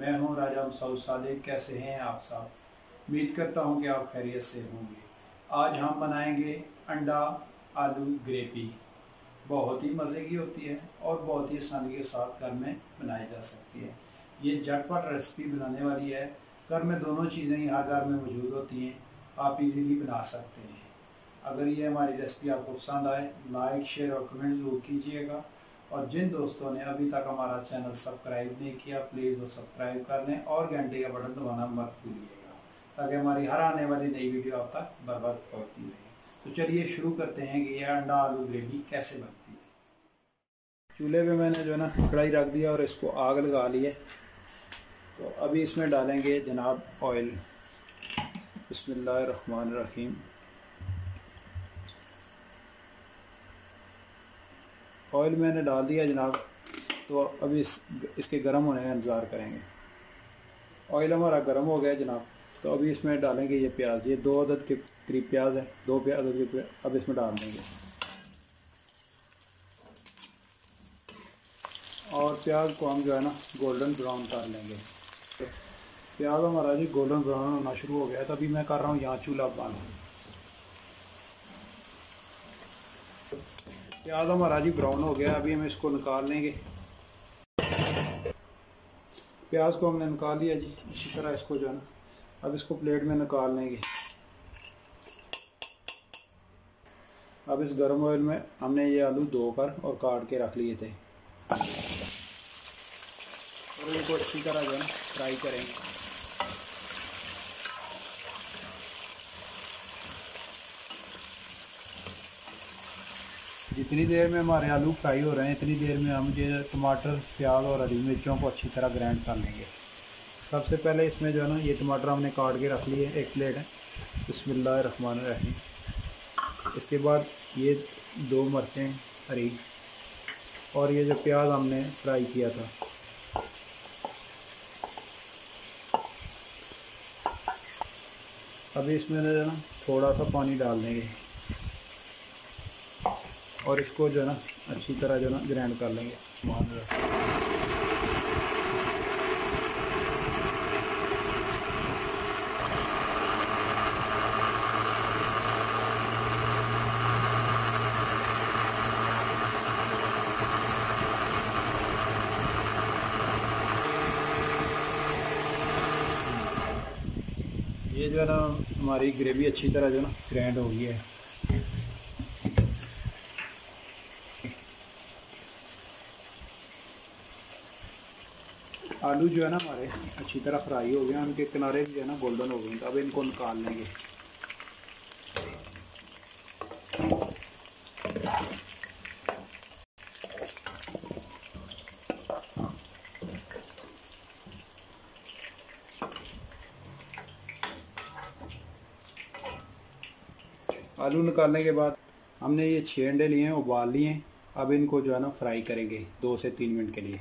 मैं हूं राजा मसूद सादिक। कैसे हैं आप सब? उम्मीद करता हूं कि आप खैरियत से होंगे। आज हम बनाएंगे अंडा आलू ग्रेवी। बहुत ही मज़े की होती है और बहुत ही आसानी के साथ घर में बनाई जा सकती है। ये झटपट रेसिपी बनाने वाली है। घर में दोनों चीज़ें ही हर घर में मौजूद होती हैं, आप इजीली बना सकते हैं। अगर ये हमारी रेसिपी आपको पसंद आए, लाइक शेयर और कमेंट ज़रूर कीजिएगा। और जिन दोस्तों ने अभी तक हमारा चैनल सब्सक्राइब नहीं किया, प्लीज़ वो सब्सक्राइब कर लें और घंटे का बटन दबाना मत भूलिएगा, ताकि हमारी हर आने वाली नई वीडियो आप तक बराबर पहुँचती रहे। तो चलिए शुरू करते हैं कि यह अंडा आलू ग्रेवी कैसे बनती है। चूल्हे पे मैंने जो है ना कढ़ाई रख दिया और इसको आग लगा ली है। तो अभी इसमें डालेंगे जनाब ऑयल। बिस्मिल्लाहिर्रहमानिर्रहीम। ऑयल मैंने डाल दिया जनाब। तो अभी इसके गर्म होने का इंतज़ार करेंगे। ऑयल हमारा गर्म हो गया जनाब। तो अभी इसमें डालेंगे ये प्याज। ये 2 अदद के करीब प्याज है, 2 अदद के अब इसमें डाल देंगे। और प्याज को हम जो है ना गोल्डन ब्राउन कर लेंगे। प्याज हमारा जी गोल्डन ब्राउन होना शुरू हो गया है। तभी मैं कर रहा हूँ यहाँ चूल्हा बंद। प्याज हमारा जी ब्राउन हो गया। अभी हम इसको निकाल लेंगे। प्याज को हमने निकाल लिया जी। इसी तरह इसको जो है ना अब इसको प्लेट में निकाल लेंगे। अब इस गर्म ऑयल में हमने ये आलू धोकर और काट के रख लिए थे और इनको अच्छी तरह जो है ना फ्राई करेंगे। जितनी देर में हमारे आलू फ्राई हो रहे हैं, इतनी देर में हम ये टमाटर, प्याज और हरी मिर्चों को अच्छी तरह ग्राइंड कर लेंगे। सबसे पहले इसमें जो है ना ये टमाटर हमने काट के रख लिए, 1 प्लेट है। बिस्मिल्लाहिर्रहमानिर्रहीम। इसके बाद ये 2 मिर्चें हरी और ये जो प्याज हमने फ्राई किया था। अभी इसमें जो है ना थोड़ा सा पानी डाल देंगे और इसको जो है ना अच्छी तरह जो है ना ग्राइंड कर लेंगे। ये जो है ना हमारी ग्रेवी अच्छी तरह जो है ना ग्राइंड हो गई है। आलू जो है ना हमारे अच्छी तरह फ्राई हो गए, उनके किनारे भी जो है ना गोल्डन हो गए। तो अब इनको निकाल लेंगे। आलू निकालने के बाद हमने ये 6 अंडे लिए हैं, उबाल लिए हैं। अब इनको जो है ना फ्राई करेंगे 2 से 3 मिनट के लिए।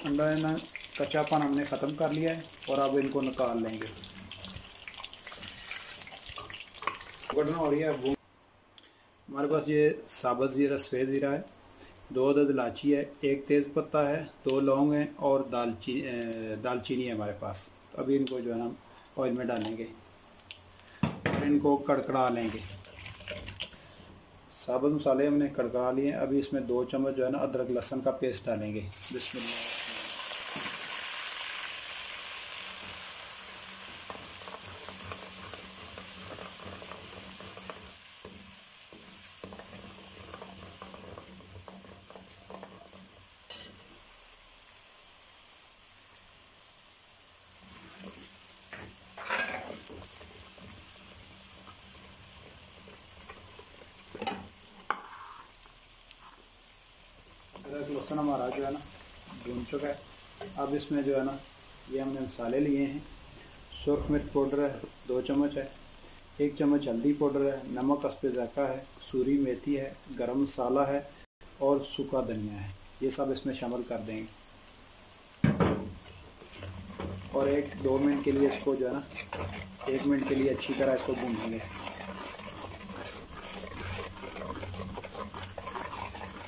अंडा ना कच्चापन हमने ख़त्म कर लिया है और अब इनको निकाल लेंगे। गड़ना हो रही है। अब हमारे पास ये साबुत ज़ीरा, सफ़ेद ज़ीरा है, 2 अदद इलायची है, 1 तेज़ पत्ता है, 2 लौंग हैं और दालचीनी है हमारे पास। तो अभी इनको जो है ना ऑयल में डालेंगे और इनको कड़कड़ा लेंगे। साबुत मसाले हमने कड़कड़ा लिए हैं। अभी इसमें 2 चम्मच जो है ना अदरक लहसुन का पेस्ट डालेंगे। बिस्मिल्लाह। अदरक लहसुन हमारा जो है ना भून चुका है। अब इसमें जो है ना ये हमने मसाले लिए हैं। सुरख मिर्च पाउडर है 2 चम्मच है, 1 चम्मच हल्दी पाउडर है, नमक हस्बे ज़ायक़ा है, कसूरी मेथी है, गरम मसाला है और सूखा धनिया है। ये सब इसमें शामिल कर देंगे और 1-2 मिनट के लिए इसको जो है ना 1 मिनट के लिए अच्छी तरह इसको भूनेंगे।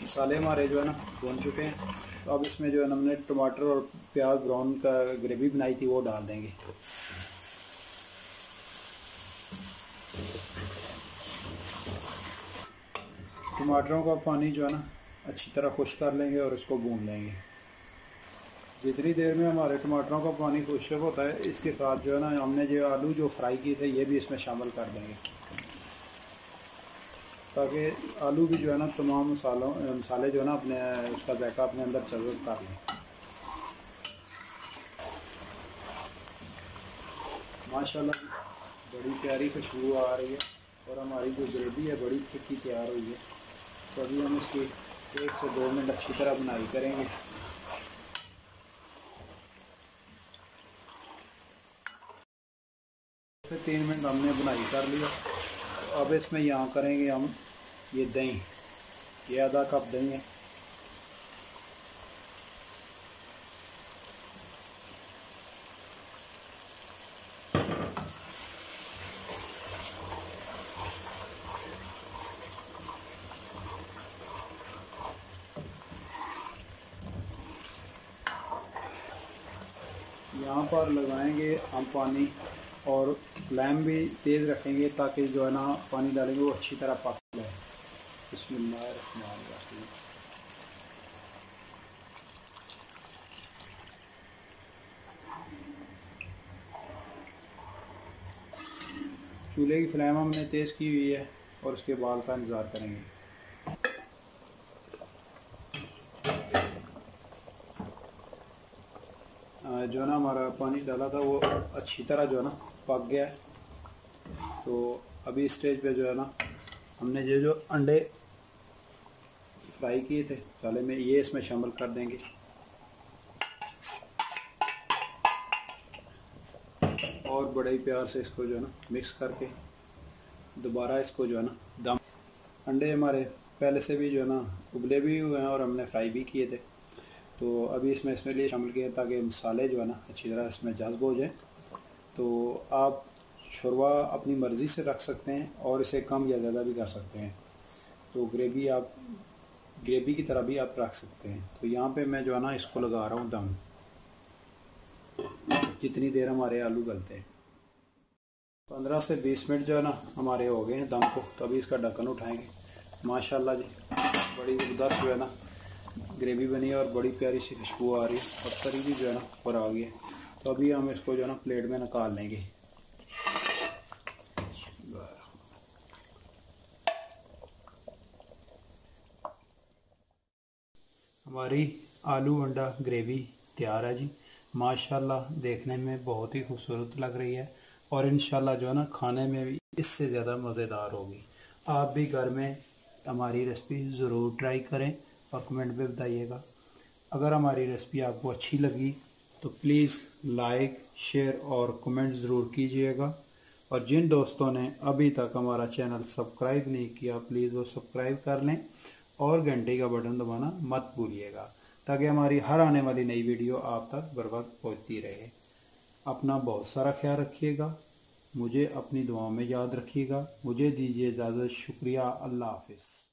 मसाले हमारे जो है ना भून चुके हैं। तो अब इसमें जो है ना हमने टमाटर और प्याज ब्राउन का ग्रेवी बनाई थी वो डाल देंगे। टमाटरों का पानी जो है ना अच्छी तरह खुश्क कर लेंगे और इसको भून लेंगे। जितनी देर में हमारे टमाटरों का पानी खुश्क होता है, इसके साथ जो है ना हमने जो आलू जो फ्राई किए थे ये भी इसमें शामिल कर देंगे, ताकि आलू भी जो है ना तमाम मसाले जो है ना अपने उसका जायका अपने अंदर जज़ब कर लें। माशाल्लाह बड़ी प्यारी खुशबू आ रही है और हमारी जो ग्रेवी है बड़ी थिकी तैयार हुई है। तो अभी हम इसकी 1 से 2 मिनट अच्छी तरह बुनाई करेंगे। फिर 3 मिनट हमने बुनाई कर लिया। तो अब इसमें यहाँ करेंगे हम ये दही, ये आधा कप दही है। यहाँ पर लगाएंगे हम पानी और फ्लेम भी तेज़ रखेंगे ताकि जो है ना पानी डालेंगे वो अच्छी तरह पक जाए। बिस्मिल्लाहिर्रहमानिर्रहीम। चूल्हे की फ्लेम हमने तेज़ की हुई है और उसके बाद का इंतज़ार करेंगे। जो है ना हमारा पानी डाला था वो अच्छी तरह जो है ना पक गया है। तो अभी स्टेज पे जो है ना हमने जो अंडे फ्राई किए थे मसाले में ये इसमें शामिल कर देंगे और बड़े प्यार से इसको जो है ना मिक्स करके दोबारा इसको जो है ना दम। अंडे हमारे पहले से भी जो है ना उबले भी हुए हैं और हमने फ्राई भी किए थे। तो अभी इसमें लिए शामिल किए ताकि मसाले जो है ना अच्छी तरह इसमें जज़्ब हो जाए। तो आप शोरबा अपनी मर्ज़ी से रख सकते हैं और इसे कम या ज़्यादा भी कर सकते हैं। तो ग्रेवी की तरह भी आप रख सकते हैं। तो यहाँ पे मैं जो है ना इसको लगा रहा हूँ दम, जितनी देर हमारे आलू गलते हैं। 15 से 20 मिनट जो है ना हमारे हो गए हैं दम को। तो अभी इसका ढक्कन उठाएंगे। माशाल्लाह जी बड़ी ज़बरदस्त जो है ना ग्रेवी बनी है और बड़ी प्यारी सी खुशबू आ रही है और तरी भी जो है ना ऊपर आ गई है। तो अभी हम इसको जो है ना प्लेट में निकाल लेंगे। हमारी आलू अंडा ग्रेवी तैयार है जी। माशाल्लाह देखने में बहुत ही खूबसूरत लग रही है और इंशाल्लाह जो है ना खाने में भी इससे ज़्यादा मज़ेदार होगी। आप भी घर में हमारी रेसिपी ज़रूर ट्राई करें और कमेंट में बताइएगा। अगर हमारी रेसिपी आपको अच्छी लगी तो प्लीज़ लाइक, शेयर और कमेंट ज़रूर कीजिएगा। और जिन दोस्तों ने अभी तक हमारा चैनल सब्सक्राइब नहीं किया प्लीज़ वो सब्सक्राइब कर लें और घंटे का बटन दबाना मत भूलिएगा, ताकि हमारी हर आने वाली नई वीडियो आप तक बर वक्त पहुँचती रहे। अपना बहुत सारा ख्याल रखिएगा, मुझे अपनी दुआओं में याद रखिएगा। मुझे दीजिए इजाज़त। शुक्रिया। अल्लाह हाफिज़।